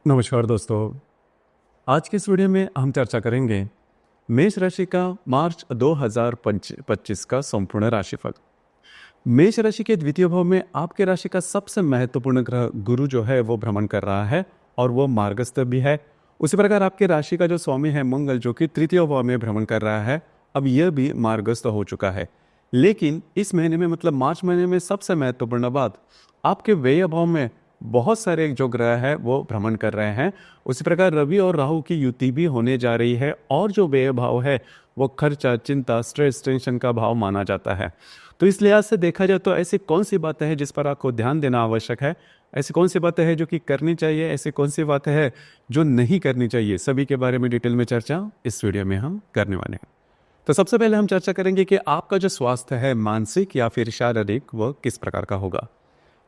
नमस्कार दोस्तों। आज के इस वीडियो में हम चर्चा करेंगे मेष राशि का मार्च 2025 का संपूर्ण राशिफल। मेष राशि के द्वितीय भाव में आपके राशि का सबसे महत्वपूर्ण ग्रह गुरु जो है वो भ्रमण कर रहा है और वो मार्गस्थ भी है। उसी प्रकार आपके राशि का जो स्वामी है मंगल जो कि तृतीय भाव में भ्रमण कर रहा है, अब यह भी मार्गस्थ हो चुका है। लेकिन इस महीने में मतलब मार्च महीने में सबसे महत्वपूर्ण बात, आपके व्यय भाव में बहुत सारे जो ग्रह है वो भ्रमण कर रहे हैं। उसी प्रकार रवि और राहु की युति भी होने जा रही है और जो व्यय भाव है वो खर्चा, चिंता, स्ट्रेस, टेंशन का भाव माना जाता है। तो इस लिहाज से देखा जाए तो ऐसी कौन सी बातें हैं जिस पर आपको ध्यान देना आवश्यक है, ऐसी कौन सी बातें हैं जो कि करनी चाहिए, ऐसी कौन सी बातें हैं जो नहीं करनी चाहिए, सभी के बारे में डिटेल में चर्चा इस वीडियो में हम करने वाले हैं। तो सबसे पहले हम चर्चा करेंगे कि आपका जो स्वास्थ्य है मानसिक या फिर शारीरिक वह किस प्रकार का होगा।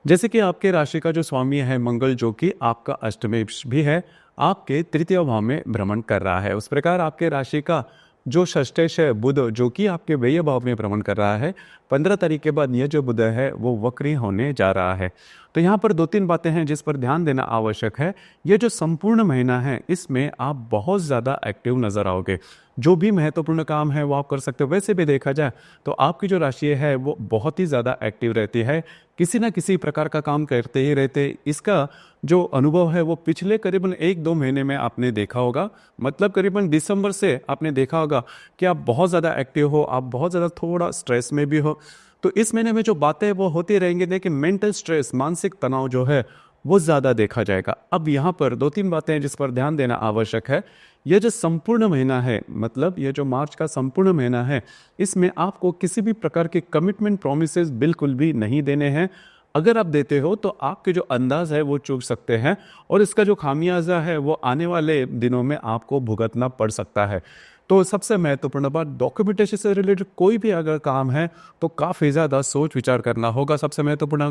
जैसे कि आपके राशि का जो स्वामी है मंगल जो कि आपका अष्टमेश भी है, आपके तृतीय भाव में भ्रमण कर रहा है। उस प्रकार आपके राशि का जो षष्ठेश है बुध जो कि आपके व्यय भाव में भ्रमण कर रहा है, 15 तारीख के बाद यह जो बुध है वो वक्री होने जा रहा है। तो यहाँ पर 2-3 बातें हैं जिस पर ध्यान देना आवश्यक है। ये जो संपूर्ण महीना है इसमें आप बहुत ज़्यादा एक्टिव नजर आओगे, जो भी महत्वपूर्ण काम है वो आप कर सकते हो। वैसे भी देखा जाए तो आपकी जो राशि है वो बहुत ही ज़्यादा एक्टिव रहती है, किसी ना किसी प्रकार का काम करते ही रहते। इसका जो अनुभव है वो पिछले करीबन 1-2 महीने में आपने देखा होगा, मतलब करीबन दिसंबर से आपने देखा होगा कि आप बहुत ज़्यादा एक्टिव हो, आप बहुत ज़्यादा थोड़ा स्ट्रेस में भी हो। तो इस महीने में जो बातें वो होती रहेंगी, लेकिन मेंटल स्ट्रेस, मानसिक तनाव जो है वो ज़्यादा देखा जाएगा। अब यहाँ पर 2-3 बातें हैं जिस पर ध्यान देना आवश्यक है। ये जो संपूर्ण महीना है, मतलब ये जो मार्च का संपूर्ण महीना है, इसमें आपको किसी भी प्रकार के कमिटमेंट प्रोमिसेस बिल्कुल भी नहीं देने हैं। अगर आप देते हो तो आपके जो अंदाज है वो चूक सकते हैं और इसका जो खामियाजा है वो आने वाले दिनों में आपको भुगतना पड़ सकता है। तो सबसे महत्वपूर्ण बात, डॉक्यूमेंटेशन से रिलेटेड कोई भी अगर काम है तो काफ़ी ज़्यादा सोच विचार करना होगा। सबसे महत्वपूर्ण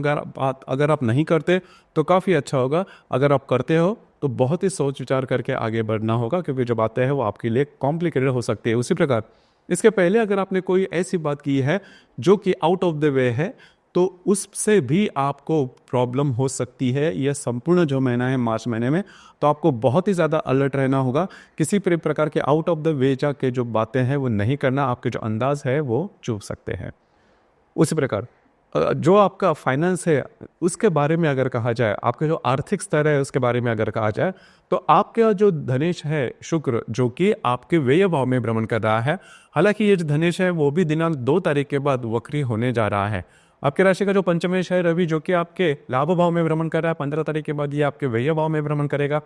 अगर आप नहीं करते तो काफ़ी अच्छा होगा, अगर आप करते हो तो बहुत ही सोच विचार करके आगे बढ़ना होगा, क्योंकि जो बातें हैं वो आपके लिए कॉम्प्लिकेटेड हो सकती है। उसी प्रकार इसके पहले अगर आपने कोई ऐसी बात की है जो कि आउट ऑफ द वे है तो उससे भी आपको प्रॉब्लम हो सकती है। यह संपूर्ण जो महीना है मार्च महीने में, तो आपको बहुत ही ज़्यादा अलर्ट रहना होगा। किसी प्रकार के आउट ऑफ द वे जाके जो बातें हैं वो नहीं करना, आपके जो अंदाज है वो चूक सकते हैं। उसी प्रकार जो आपका फाइनेंस है उसके बारे में अगर कहा जाए, आपका जो आर्थिक स्तर है उसके बारे में अगर कहा जाए, तो आपका जो धनेश है शुक्र जो कि आपके व्यय भाव में भ्रमण कर रहा है, हालांकि ये जो धनेश है वो भी दिनांक 2 तारीख के बाद वक्री होने जा रहा है। आपके राशि का जो पंचमेश है रवि जो कि आपके लाभ भाव में भ्रमण कर रहा है, 15 तारीख के बाद ये आपके व्यय भाव में भ्रमण करेगा।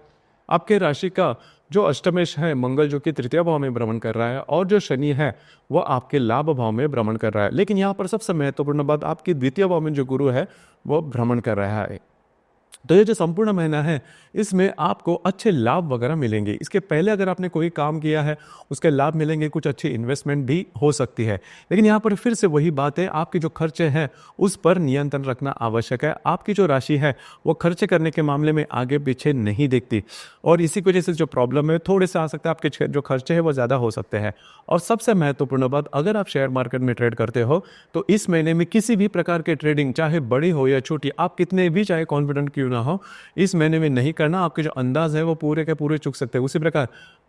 आपके राशि का जो अष्टमेश है मंगल जो कि तृतीय भाव में भ्रमण कर रहा है और जो शनि है वो आपके लाभ भाव में भ्रमण कर रहा है। लेकिन यहाँ पर सबसे महत्वपूर्ण बात, आपके द्वितीय भाव में जो गुरु है वो भ्रमण कर रहा है। तो ये जो संपूर्ण महीना है इसमें आपको अच्छे लाभ वगैरह मिलेंगे। इसके पहले अगर आपने कोई काम किया है उसके लाभ मिलेंगे, कुछ अच्छी इन्वेस्टमेंट भी हो सकती है। लेकिन यहाँ पर फिर से वही बात है, आपके जो खर्चे हैं उस पर नियंत्रण रखना आवश्यक है। आपकी जो राशि है वो खर्चे करने के मामले में आगे पीछे नहीं दिखती और इसी की वजह से जो प्रॉब्लम है थोड़े से आ सकते हैं, आपके जो खर्चे हैं वो ज़्यादा हो सकते हैं। और सबसे महत्वपूर्ण बात, अगर आप शेयर मार्केट में ट्रेड करते हो तो इस महीने में किसी भी प्रकार के ट्रेडिंग, चाहे बड़ी हो या छोटी, आप कितने भी चाहे कॉन्फिडेंट क्यों ना हो, इस महीने में नहीं करना। आपके जो अंदाज है वो पूरे के पूरे चूक सकते हैं। उसी प्रकार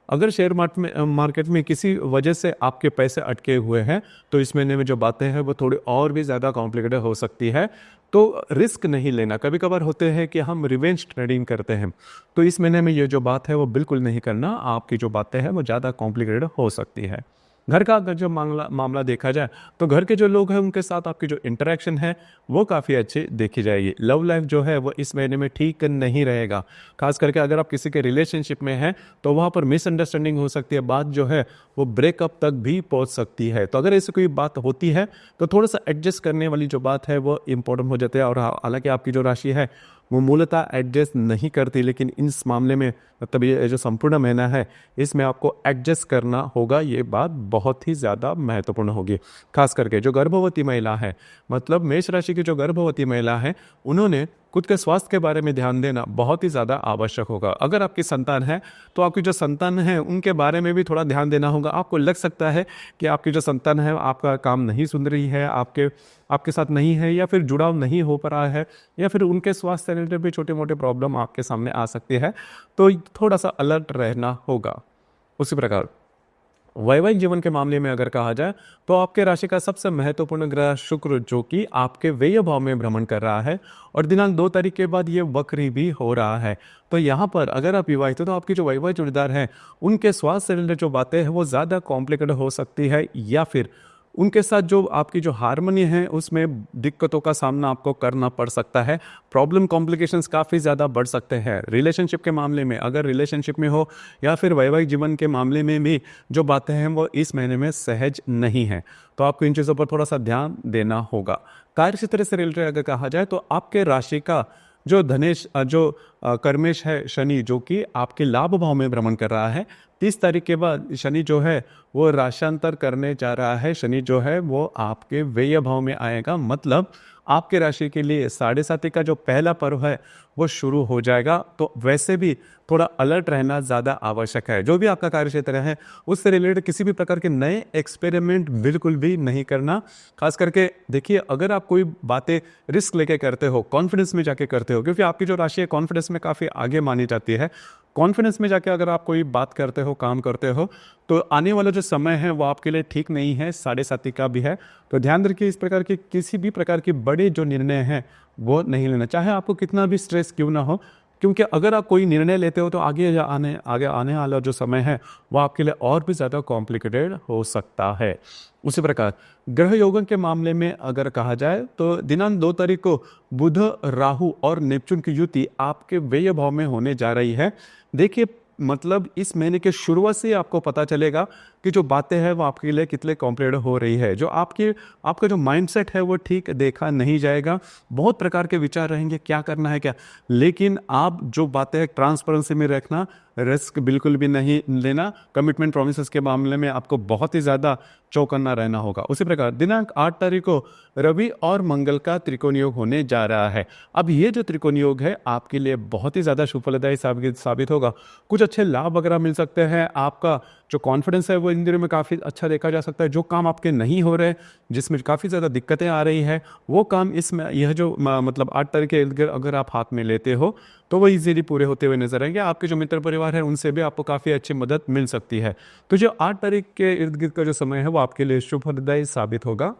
अगर शेयर मार्केट में किसी वजह से आपके पैसे अटके हुए हैं तो इस महीने में जो बातें हैं वो थोड़ी और भी ज़्यादा कॉम्प्लिकेटेड हो सकती है। तो रिस्क नहीं लेना। कभी कभार होते हैं कि हम रिवेंज ट्रेडिंग करते हैं, तो इस महीने में ये जो बात है वो बिल्कुल नहीं करना। आपकी जो बातें हैं वो ज़्यादा कॉम्प्लिकेटेड हो सकती है। घर का अगर जो मामला देखा जाए तो घर के जो लोग हैं उनके साथ आपकी जो इंटरेक्शन है वो काफ़ी अच्छी देखी जाएगी। लव लाइफ जो है वो इस महीने में ठीक नहीं रहेगा। खास करके अगर आप किसी के रिलेशनशिप में हैं तो वहाँ पर मिसअंडरस्टैंडिंग हो सकती है, बात जो है वो ब्रेकअप तक भी पहुँच सकती है। तो अगर ऐसी कोई बात होती है तो थोड़ा सा एडजस्ट करने वाली जो बात है वो इम्पोर्टेंट हो जाती है। और हालांकि आपकी जो राशि है वो मूलतः एडजस्ट नहीं करती, लेकिन इस मामले में मतलब ये जो संपूर्ण महीना है इसमें आपको एडजस्ट करना होगा। ये बात बहुत ही ज़्यादा महत्वपूर्ण होगी। खास करके जो गर्भवती महिला है, मतलब मेष राशि की जो गर्भवती महिला है, उन्होंने खुद के स्वास्थ्य के बारे में ध्यान देना बहुत ही ज़्यादा आवश्यक होगा। अगर आपकी संतान है तो आपकी जो संतान है उनके बारे में भी थोड़ा ध्यान देना होगा। आपको लग सकता है कि आपकी जो संतान है आपका काम नहीं सुन रही है, आपके साथ नहीं है, या फिर जुड़ाव नहीं हो पा रहा है, या फिर उनके स्वास्थ्य से रिलेटेड भी छोटे मोटे प्रॉब्लम आपके सामने आ सकती है, तो थोड़ा सा अलर्ट रहना होगा। उसी प्रकार वैवाहिक जीवन के मामले में अगर कहा जाए तो आपके राशि का सबसे महत्वपूर्ण ग्रह शुक्र, जो कि आपके व्यय भाव में भ्रमण कर रहा है और दिनांक 2 तारीख के बाद ये वक्री भी हो रहा है। तो यहाँ पर अगर आप विवाहित हो तो आपकी जो वैवाहिक जोड़ीदार हैं उनके स्वास्थ्य से रिलेटेड जो बातें हैं वो ज़्यादा कॉम्प्लिकेटेड हो सकती है, या फिर उनके साथ जो आपकी जो हार्मनी है उसमें दिक्कतों का सामना आपको करना पड़ सकता है। प्रॉब्लम कॉम्प्लिकेशंस काफ़ी ज़्यादा बढ़ सकते हैं। रिलेशनशिप के मामले में, अगर रिलेशनशिप में हो या फिर वैवाहिक जीवन के मामले में भी जो बातें हैं वो इस महीने में सहज नहीं हैं, तो आपको इन चीज़ों पर थोड़ा सा ध्यान देना होगा। कार्य क्षेत्र से रिलेटेड अगर कहा जाए तो आपके राशि का जो कर्मेश है शनि, जो कि आपके लाभ भाव में भ्रमण कर रहा है, 30 तारीख के बाद शनि जो है वो राशांतर करने जा रहा है। शनि जो है वो आपके व्यय भाव में आएगा, मतलब आपके राशि के लिए 7.5 का जो पहला पर्व है वो शुरू हो जाएगा। तो वैसे भी थोड़ा अलर्ट रहना ज़्यादा आवश्यक है। जो भी आपका कार्य क्षेत्र है उससे रिलेटेड किसी भी प्रकार के नए एक्सपेरिमेंट बिल्कुल भी नहीं करना। खास करके देखिए, अगर आप कोई बातें रिस्क लेके करते हो, कॉन्फिडेंस में जाके करते हो, क्योंकि आपकी जो राशि है कॉन्फिडेंस में काफ़ी आगे मानी जाती है, कॉन्फिडेंस में जाके अगर आप कोई बात करते हो, काम करते हो, तो आने वाला जो समय है वो आपके लिए ठीक नहीं है, 7.5 का भी है। तो ध्यान रखिए, इस प्रकार के किसी भी प्रकार के बड़े जो निर्णय हैं वो नहीं लेना, चाहे आपको कितना भी स्ट्रेस क्यों ना हो, क्योंकि अगर आप कोई निर्णय लेते हो तो आगे आने वाला जो समय है वो आपके लिए और भी ज़्यादा कॉम्प्लिकेटेड हो सकता है। उसी प्रकार ग्रह योगों के मामले में अगर कहा जाए तो दिनांक 2 तारीख को बुध, राहु और नेपच्यून की युति आपके व्यय भाव में होने जा रही है। देखिए, मतलब इस महीने के शुरुआत से आपको पता चलेगा कि जो बातें हैं वो आपके लिए कितने कॉम्प्लिकेटेड हो रही है। जो आपका जो माइंडसेट है वो ठीक देखा नहीं जाएगा। बहुत प्रकार के विचार रहेंगे, क्या करना है क्या, लेकिन आप जो बातें ट्रांसपेरेंसी में रखना, रिस्क बिल्कुल भी नहीं लेना, कमिटमेंट प्रोमिसेस के मामले में आपको बहुत ही ज़्यादा चौकन्ना रहना होगा। उसी प्रकार दिनांक 8 तारीख को रवि और मंगल का त्रिकोण योग होने जा रहा है। अब ये जो त्रिकोण योग है आपके लिए बहुत ही ज़्यादा शुभ फलदायी साबित होगा। कुछ अच्छे लाभ वगैरह मिल सकते हैं। आपका जो कॉन्फिडेंस है वो इन दिनों में काफ़ी अच्छा देखा जा सकता है। जो काम आपके नहीं हो रहे, जिसमें काफ़ी ज़्यादा दिक्कतें आ रही है, वो काम इसमें यह जो मतलब 8 तारीख के इर्द गिर्द अगर आप हाथ में लेते हो तो वो इजीली पूरे होते हुए नजर आएंगे। आपके जो मित्र परिवार है उनसे भी आपको काफ़ी अच्छी मदद मिल सकती है। तो जो 8 तारीख के इर्द गिर्द का जो समय है वो आपके लिए शुभ फलदायी साबित होगा।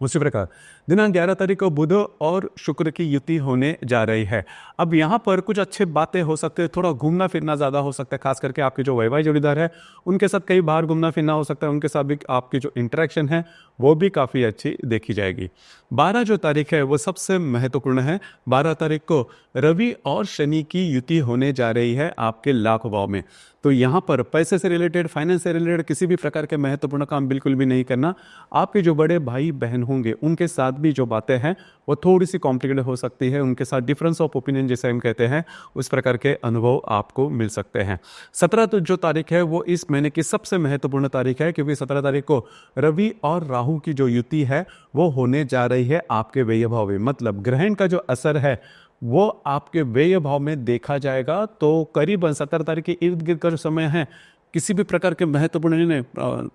उसी प्रकार दिनांक 11 तारीख को बुध और शुक्र की युति होने जा रही है। अब यहाँ पर कुछ अच्छे बातें हो सकते हैं, थोड़ा घूमना फिरना ज़्यादा हो सकता है, खास करके आपके जो वैवाहिक जोड़ीदार है उनके साथ कई बार घूमना फिरना हो सकता है। उनके साथ भी आपकी जो इंटरेक्शन है वो भी काफ़ी अच्छी देखी जाएगी। 12 जो तारीख है वो सबसे महत्वपूर्ण है। 12 तारीख को रवि और शनि की युति होने जा रही है आपके लाभ भाव में। तो यहाँ पर पैसे से रिलेटेड, फाइनेंस से रिलेटेड किसी भी प्रकार के महत्वपूर्ण काम बिल्कुल भी नहीं करना। आपके जो बड़े भाई बहन होंगे उनके साथ भी जो बातें हैं वो थोड़ी सी कॉम्प्लिकेटेड हो सकती है। उनके साथ डिफरेंस ऑफ ओपिनियन जिसे हम कहते हैं, उस प्रकार के अनुभव आपको मिल सकते हैं। 17 तो जो तारीख है वो इस महीने की सबसे महत्वपूर्ण तारीख है, क्योंकि 17 तारीख को रवि और राहु की जो युति है वो होने जा रही है आपके व्यय भाव में। मतलब ग्रहण का जो असर है वो आपके व्यय भाव में देखा जाएगा। तो करीबन 17 तारीख के इर्द गिर्द का जो समय है, किसी भी प्रकार के महत्वपूर्ण निर्णय,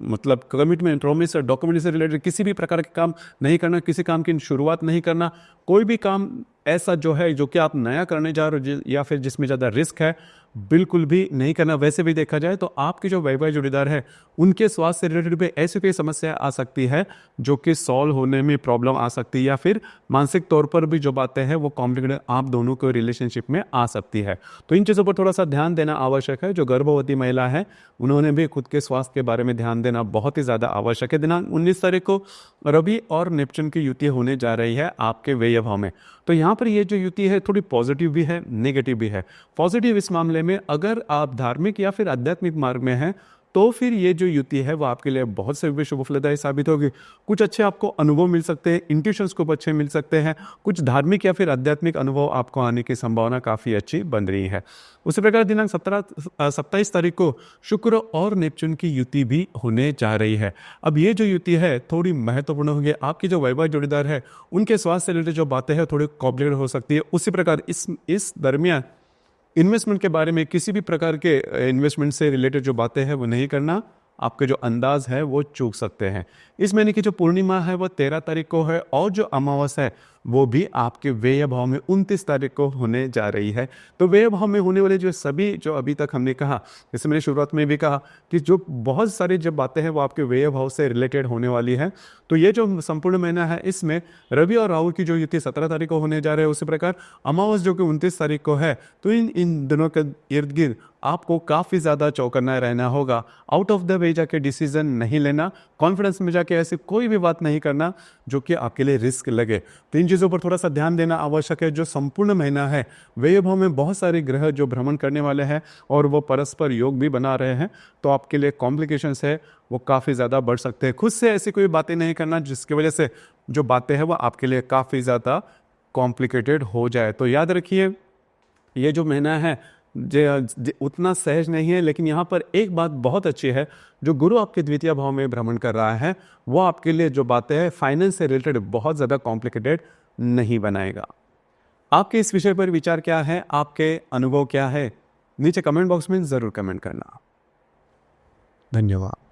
मतलब कमिटमेंट, प्रॉमिस, डॉक्यूमेंट से रिलेटेड किसी भी प्रकार के काम नहीं करना, किसी काम की शुरुआत नहीं करना, कोई भी काम ऐसा जो है जो कि आप नया करने जा रहे हो या फिर जिसमें ज़्यादा रिस्क है, बिल्कुल भी नहीं करना। वैसे भी देखा जाए तो आपके जो वैवाहिक जोड़ीदार है उनके स्वास्थ्य से रिलेटेड भी ऐसी कोई समस्या आ सकती है जो कि सॉल्व होने में प्रॉब्लम आ सकती है, या फिर मानसिक तौर पर भी जो बातें हैं वो कॉम्प्लिकेटेड आप दोनों के रिलेशनशिप में आ सकती है। तो इन चीज़ों पर थोड़ा सा ध्यान देना आवश्यक है। जो गर्भवती महिला है उन्होंने भी खुद के स्वास्थ्य के बारे में ध्यान देना बहुत ही ज़्यादा आवश्यक है। दिनांक 19 तारीख को रवि और नेपच्यून की युति होने जा रही है आपके व्यय भाव में। तो यहाँ पर ये जो युति है थोड़ी पॉजिटिव भी है, नेगेटिव भी है। पॉजिटिव इस मामले में, अगर आप धार्मिक या फिर आध्यात्मिक मार्ग में हैं तो फिर ये जो युति है वो आपके लिए बहुत से शुभ फलदायी साबित होगी। कुछ अच्छे आपको अनुभव मिल सकते हैं, इंट्यूशंस को अच्छे मिल सकते हैं, कुछ धार्मिक या फिर आध्यात्मिक अनुभव आपको आने की संभावना काफ़ी अच्छी बन रही है। उसी प्रकार दिनांक 27 तारीख को शुक्र और नेपच्यून की युति भी होने जा रही है। अब ये जो युति है थोड़ी महत्वपूर्ण होगी। आपकी जो वैवाहिक जोड़ीदार है उनके स्वास्थ्य से रिलेटेड जो बातें हैं थोड़ी कॉम्प्लिकेटेड हो सकती है। उसी प्रकार इस दरमियान इन्वेस्टमेंट के बारे में, किसी भी प्रकार के इन्वेस्टमेंट से रिलेटेड जो बातें हैं वो नहीं करना। आपके जो अंदाज है वो चूक सकते हैं। इस महीने की जो पूर्णिमा है वो 13 तारीख को है और जो अमावस्या है वो भी आपके व्यय भाव में 29 तारीख को होने जा रही है। तो व्यय भाव में होने वाले जो सभी जो अभी तक हमने कहा, जैसे मैंने शुरुआत में भी कहा कि जो बहुत सारी जब बातें हैं वो आपके व्यय भाव से रिलेटेड होने वाली है। तो ये जो संपूर्ण महीना है इसमें रवि और राहु की जो युति 17 तारीख को होने जा रहे हैं, उसी प्रकार अमावस जो कि 29 तारीख को है। तो इन दिनों के इर्द गिर्द आपको काफ़ी ज़्यादा चौकन्ना रहना होगा। आउट ऑफ द वे जाके डिसीजन नहीं लेना, कॉन्फिडेंस में जाके ऐसी कोई भी बात नहीं करना जो कि आपके लिए रिस्क लगे। तो इन चीज़ों पर थोड़ा सा ध्यान देना आवश्यक है। जो संपूर्ण महीना है व्यय भाव में बहुत सारे ग्रह जो भ्रमण करने वाले हैं और वो परस्पर योग भी बना रहे हैं, तो आपके लिए कॉम्प्लिकेशंस है वो काफ़ी ज़्यादा बढ़ सकते हैं। खुद से ऐसी कोई बातें नहीं करना जिसकी वजह से जो बातें हैं वो आपके लिए काफ़ी ज़्यादा कॉम्प्लिकेटेड हो जाए। तो याद रखिए ये जो महीना है उतना सहज नहीं है, लेकिन यहाँ पर एक बात बहुत अच्छी है, जो गुरु आपके द्वितीय भाव में भ्रमण कर रहा है वो आपके लिए जो बातें हैं फाइनेंस से रिलेटेड बहुत ज़्यादा कॉम्प्लिकेटेड नहीं बनाएगा। आपके इस विषय पर विचार क्या है, आपके अनुभव क्या है, नीचे कमेंट बॉक्स में ज़रूर कमेंट करना। धन्यवाद।